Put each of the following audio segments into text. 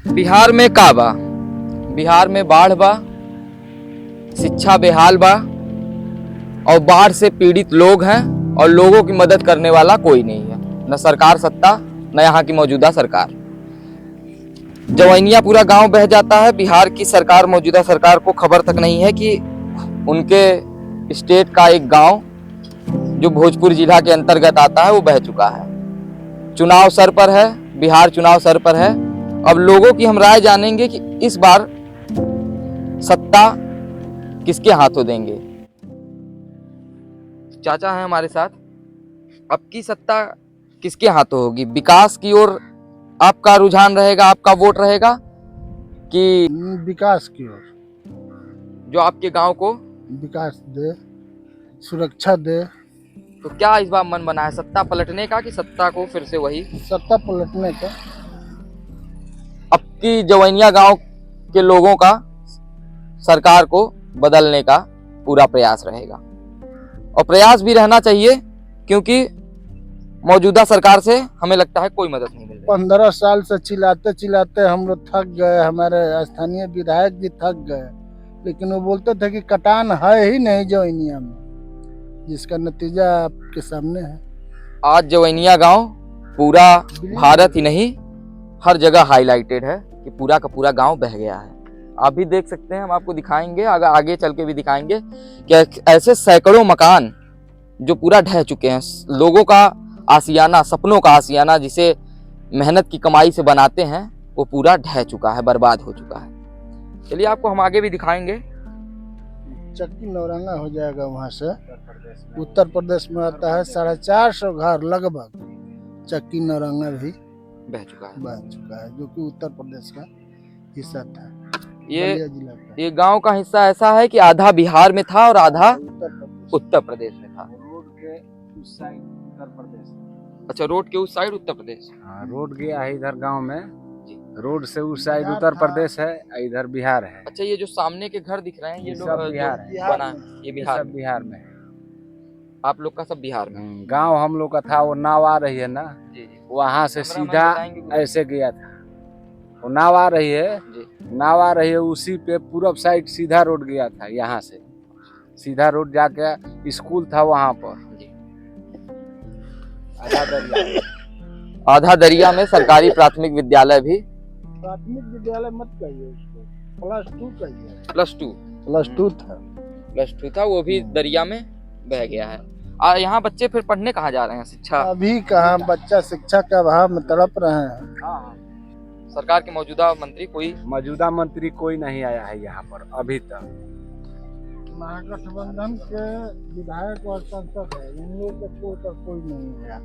बिहार में का बा, बिहार में बाढ़ बा, शिक्षा बेहाल बा और बाढ़ से पीड़ित लोग हैं और लोगों की मदद करने वाला कोई नहीं है। न सरकार सत्ता, न यहाँ की मौजूदा सरकार। जवैनिया पूरा गांव बह जाता है। बिहार की सरकार, मौजूदा सरकार को खबर तक नहीं है कि उनके स्टेट का एक गांव जो भोजपुर जिला के अंतर्गत आता है वो बह चुका है। चुनाव सर पर है, बिहार चुनाव सर पर है। अब लोगों की हम राय जानेंगे कि इस बार सत्ता किसके हाथों देंगे। चाचा हैं हमारे साथ। अब की सत्ता किसके हाथों होगी? विकास की ओर आपका रुझान रहेगा, आपका वोट रहेगा कि विकास की ओर? जो आपके गांव को विकास दे, सुरक्षा दे। तो क्या इस बार मन बना है सत्ता पलटने का कि सत्ता को फिर से वही? सत्ता पलटने का। अब की जवैनिया गांव के लोगों का सरकार को बदलने का पूरा प्रयास रहेगा और प्रयास भी रहना चाहिए, क्योंकि मौजूदा सरकार से हमें लगता है कोई मदद नहीं मिल रही। 15 साल से चिल्लाते चिल्लाते हम लोग थक गए, हमारे स्थानीय विधायक भी थक गए, लेकिन वो बोलते थे कि कटान है ही नहीं जवैनिया में, जिसका नतीजा आपके सामने है। आज जवैनिया गांव पूरा भारत ही नहीं हर जगह हाईलाइटेड है कि पूरा का पूरा गांव बह गया है। आप भी देख सकते हैं, हम आपको दिखाएंगे, अगर आगे चल के भी दिखाएंगे कि ऐसे सैकड़ों मकान जो पूरा ढह चुके हैं। लोगों का आशियाना, सपनों का आशियाना जिसे मेहनत की कमाई से बनाते हैं, वो पूरा ढह चुका है, बर्बाद हो चुका है। चलिए आपको हम आगे भी दिखाएंगे। चक्की नौरंगा हो जाएगा वहाँ से। उत्तर प्रदेश में आता है 450 घर लगभग। चक्की नौरंगा भी बह चुका है, जो कि उत्तर प्रदेश का हिस्सा था। ये गांव का हिस्सा ऐसा है कि आधा बिहार में था और आधा उत्तर प्रदेश में था। रोड के उस साइड उत्तर प्रदेश। अच्छा, रोड के उस साइड उत्तर प्रदेश। हाँ, रोड गया है इधर गांव में, रोड से उस साइड उत्तर प्रदेश है, इधर बिहार है। अच्छा, ये जो सामने के घर दिख रहे हैं ये सब बिहार है, बना ये बिहार, बिहार में है। आप लोग का सब बिहार में। गांव हम लोग का था, वो नाव आ रही है ना, वहाँ से सीधा ऐसे गया था। वो नाव आ रही है, नाव आ रही है, उसी पे पूरब साइड सीधा रोड गया था। यहाँ से सीधा रोड जाके स्कूल था वहाँ पर। आधा दरिया में सरकारी प्राथमिक विद्यालय भी। प्राथमिक विद्यालय मत कहिए उसको, +2 कहिए। प्लस टू था, वो भी दरिया में बह गया है। यहाँ बच्चे फिर पढ़ने कहाँ जा रहे हैं? शिक्षा अभी कहाँ, बच्चा शिक्षा के अभाव में तड़प रहे हैं। सरकार के मौजूदा मंत्री कोई नहीं आया है यहाँ पर अभी तक। महागठबंधन के विधायक और सांसद है, इन लोगों के कोई नहीं आया।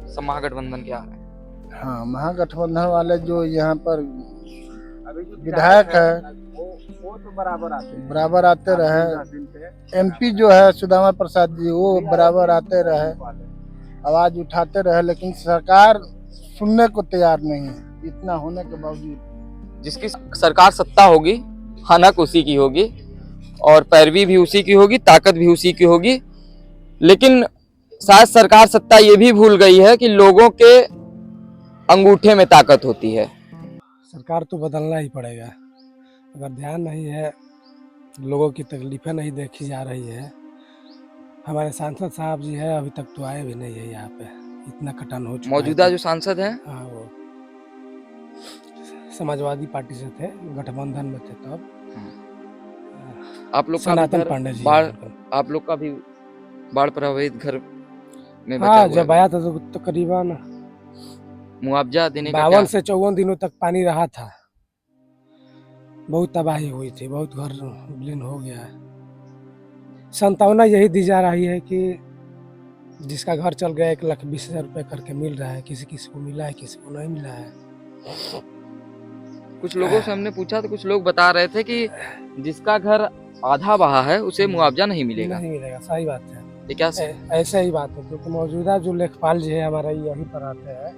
सब महागठबंधन के आ रहे हैं। हाँ, महागठबंधन वाले जो यहाँ पर विधायक है वो तो बराबर आते रहे। MP जो है सुदामा प्रसाद जी, वो बराबर आते रहे, आवाज उठाते रहे, लेकिन सरकार सुनने को तैयार नहीं है। इतना होने के बावजूद जिसकी सरकार सत्ता होगी, हनक उसी की होगी और पैरवी भी उसी की होगी, ताकत भी उसी की होगी। लेकिन शायद सरकार सत्ता ये भी भूल गई है कि लोगों के अंगूठे में ताकत होती है। सरकार तो बदलना ही पड़ेगा। अगर ध्यान नहीं है, लोगों की तकलीफें नहीं देखी जा रही है। हमारे सांसद साहब जी है, अभी तक तो आए भी नहीं है यहाँ पे। इतना कटन हो चुका है। मौजूदा जो सांसद हैं, हाँ, वो समाजवादी पार्टी से थे, गठबंधन में थे तब। आप लोग सनातन पांडे जी, आप लोग का भी बाढ़ प्रभावित घर में बचा हाँ, हुआ जब है। आया था तो करीबन मुआवजा देने का 52 से 54 दिनों तक पानी रहा था। बहुत तबाही हुई थी, बहुत घर विलीन हो गया है। संतावना यही दी जा रही है कि जिसका घर चल गया 1,20,000 रुपये करके मिल रहा है। किसी किसी को मिला है, किसी को नहीं मिला है। कुछ लोगों से हमने पूछा तो कुछ लोग बता रहे थे कि जिसका घर आधा बहा है उसे मुआवजा नहीं मिलेगा। नहीं मिलेगा, सही बात है। ये क्या ऐसे ही बात है, क्योंकि मौजूदा जो लेखपाल जी है हमारा, यहीं पर आते हैं,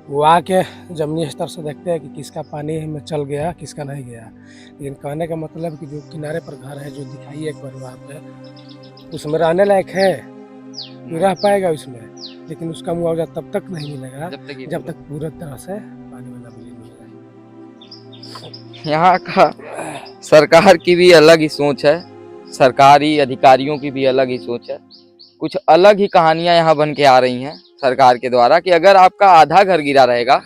वो आके जमीनी स्तर से देखते हैं कि किसका पानी में चल गया, किसका नहीं गया। लेकिन कहने का मतलब कि जो किनारे पर घर है, जो दिखाई एक बार वहाँ पे, उसमें रहने लायक है, रह पाएगा उसमें, लेकिन उसका मुआवजा तब तक नहीं मिलेगा जब तक पूरी तरह से पानी वाला बिल नहीं मिलेगा। यहाँ का सरकार की भी अलग ही सोच है, सरकारी अधिकारियों की भी अलग ही सोच है। कुछ अलग ही कहानियां यहाँ बन के आ रही हैं सरकार के द्वारा कि अगर आपका आधा घर गिरा रहेगा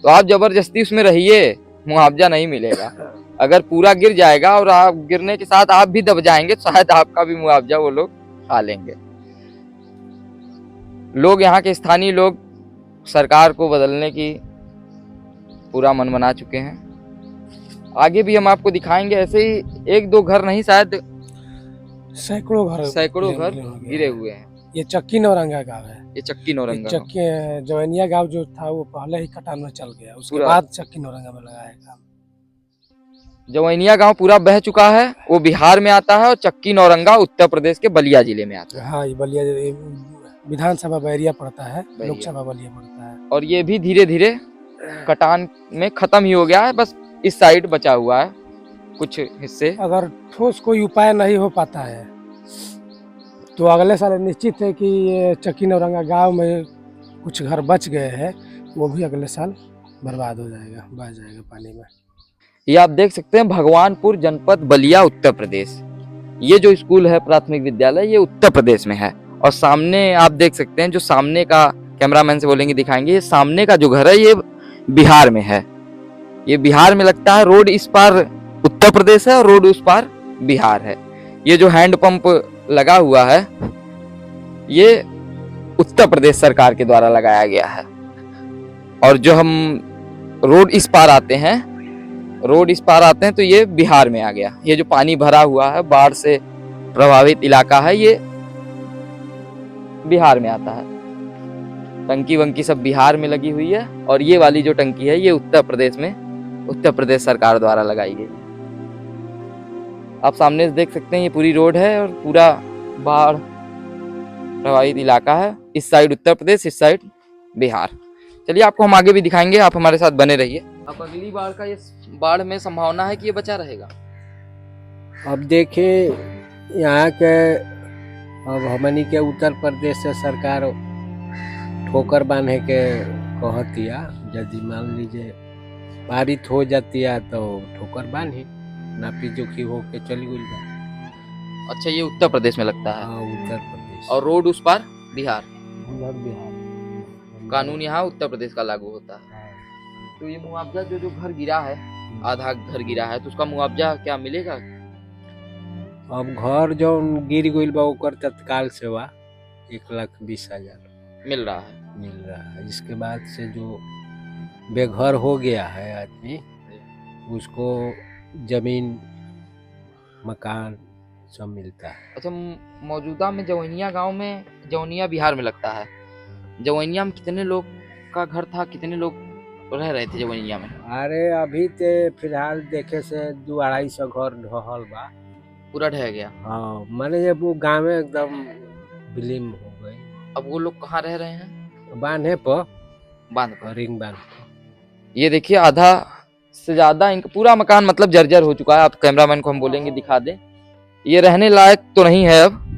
तो आप जबरदस्ती उसमें रहिए, मुआवजा नहीं मिलेगा। अगर पूरा गिर जाएगा और आप गिरने के साथ आप भी दब जाएंगे तो शायद आपका भी मुआवजा वो लोग खा लेंगे। लोग, यहाँ के स्थानीय लोग सरकार को बदलने की पूरा मन बना चुके हैं। आगे भी हम आपको दिखाएंगे, ऐसे ही एक दो घर नहीं, शायद सैकड़ों घर गिरे हुए हैं। ये चक्की नौरंगा गांव है। ये चक्की नौरंगा चक्की जवनिया गांव जो था वो पहले ही कटान में चल गया, उसके पूरा। बाद चक्की नौरंगा में लगा है काम। जवैनिया गांव पूरा बह चुका है, वो बिहार में आता है, और चक्की नौरंगा उत्तर प्रदेश के बलिया जिले में आता है। हाँ, ये बलिया विधानसभा बैरिया पड़ता है, लोकसभा बलिया पड़ता है। और ये भी धीरे धीरे कटान में खत्म ही हो गया है, बस इस साइड बचा हुआ है कुछ हिस्से। अगर ठोस कोई उपाय नहीं हो पाता है तो अगले साल निश्चित है कि ये चक्की नौरंगा गांव में कुछ घर बच गए हैं, वो भी अगले साल बर्बाद हो जाएगा, बह जाएगा पानी में। ये आप देख सकते हैं भगवानपुर जनपद बलिया उत्तर प्रदेश। ये जो स्कूल है प्राथमिक विद्यालय, ये उत्तर प्रदेश में है। और सामने आप देख सकते हैं, जो सामने का, कैमरामैन से बोलेंगे दिखाएंगे, ये सामने का जो घर है ये बिहार में है। ये बिहार में लगता है, रोड इस पार उत्तर प्रदेश है और रोड उस पार बिहार है। ये जो हैंड पंप लगा हुआ है ये उत्तर प्रदेश सरकार के द्वारा लगाया गया है। और जो हम रोड इस पार आते हैं तो ये बिहार में आ गया। ये जो पानी भरा हुआ है, बाढ़ से प्रभावित इलाका है, ये बिहार में आता है। टंकी वंकी सब बिहार में लगी हुई है, और ये वाली जो टंकी है ये उत्तर प्रदेश सरकार द्वारा लगाई गई है। आप सामने से देख सकते हैं, ये पूरी रोड है और पूरा बाढ़ प्रभावित इलाका है। इस साइड उत्तर प्रदेश, इस साइड बिहार। चलिए आपको हम आगे भी दिखाएंगे, आप हमारे साथ बने रहिए। अब अगली बार का ये बाढ़ में संभावना है कि ये बचा रहेगा। अब देखिए यहाँ के, अब हमनी के उत्तर प्रदेश से सरकार ठोकर बांधे के कहतिया, यदि मान लीजिए पारित हो जाती है तो ठोकर बांधी, नापी जोखी हो के चली गई बा। अच्छा, ये उत्तर प्रदेश में लगता है। हाँ, उत्तर प्रदेश। और रोड उस पार बिहार। बिहार कानून यहाँ उत्तर प्रदेश का लागू होता है। तो ये मुआवजा जो घर गिरा है, आधा घर गिरा है, तो उसका मुआवजा क्या मिलेगा? अब घर जो गिर गई बा ओकर तत्काल सेवा 1,20,000 मिल रहा है। मिल रहा है। इसके बाद से जो बेघर हो गया है आदमी, उसको जमीन मकान सब मिलता है। अच्छा, मौजूदा में जवैनिया गांव में, जवैनिया बिहार में लगता है, जवैनिया में कितने लोग का घर था, कितने लोग रह रहे थे जवैनिया में? अरे अभी ते फिलहाल देखे से 200-250 घर ढहल बा, पूरा ढह गया। हाँ, माने जब वो गाँव में एकदम विलीन हो गई। अब वो लोग कहाँ रह रहे हैं? बांधे पर, बांध पर, रिंग बांध पर। ये देखिए आधा से ज्यादा इनका पूरा मकान मतलब जर्जर हो चुका है। आप कैमरामैन को हम बोलेंगे दिखा दे। ये रहने लायक तो नहीं है अब,